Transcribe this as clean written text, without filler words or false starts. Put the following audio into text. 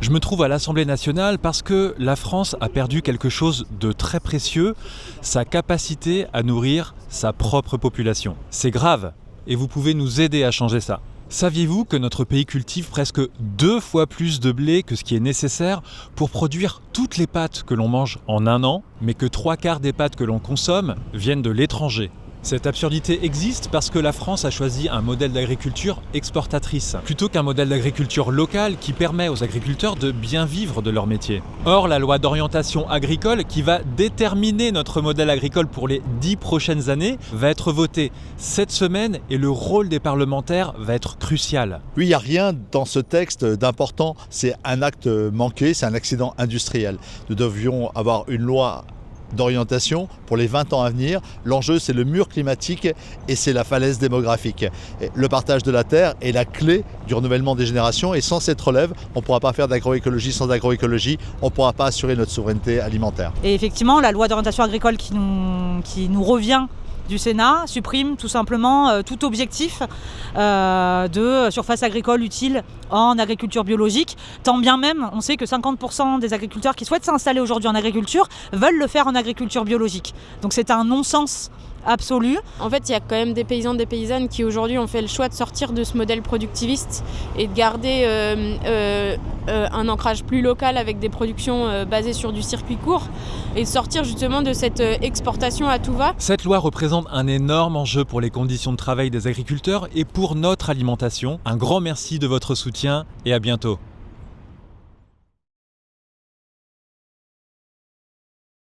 Je me trouve à l'Assemblée nationale parce que la France a perdu quelque chose de très précieux, sa capacité à nourrir sa propre population. C'est grave et vous pouvez nous aider à changer ça. Saviez-vous que notre pays cultive presque 2 fois plus de blé que ce qui est nécessaire pour produire toutes les pâtes que l'on mange en un an, mais que 3/4 des pâtes que l'on consomme viennent de l'étranger ? Cette absurdité existe parce que la France a choisi un modèle d'agriculture exportatrice, plutôt qu'un modèle d'agriculture locale qui permet aux agriculteurs de bien vivre de leur métier. Or, la loi d'orientation agricole, qui va déterminer notre modèle agricole pour les 10 prochaines années, va être votée cette semaine et le rôle des parlementaires va être crucial. Oui, il n'y a rien dans ce texte d'important, c'est un acte manqué, c'est un accident industriel. Nous devions avoir une loi d'orientation pour les 20 ans à venir. L'enjeu, c'est le mur climatique et c'est la falaise démographique. Et le partage de la terre est la clé du renouvellement des générations et sans cette relève, on ne pourra pas faire d'agroécologie. Sans agroécologie, on ne pourra pas assurer notre souveraineté alimentaire. Et effectivement, la loi d'orientation agricole qui nous revient du Sénat supprime tout simplement tout objectif de surface agricole utile en agriculture biologique, tant bien même on sait que 50% des agriculteurs qui souhaitent s'installer aujourd'hui en agriculture veulent le faire en agriculture biologique. Donc c'est un non-sens absolu. En fait, il y a quand même des paysans, des paysannes qui aujourd'hui ont fait le choix de sortir de ce modèle productiviste et de garder un ancrage plus local avec des productions basées sur du circuit court et de sortir justement de cette exportation à tout va. Cette loi représente un énorme enjeu pour les conditions de travail des agriculteurs et pour notre alimentation. Un grand merci de votre soutien et à bientôt.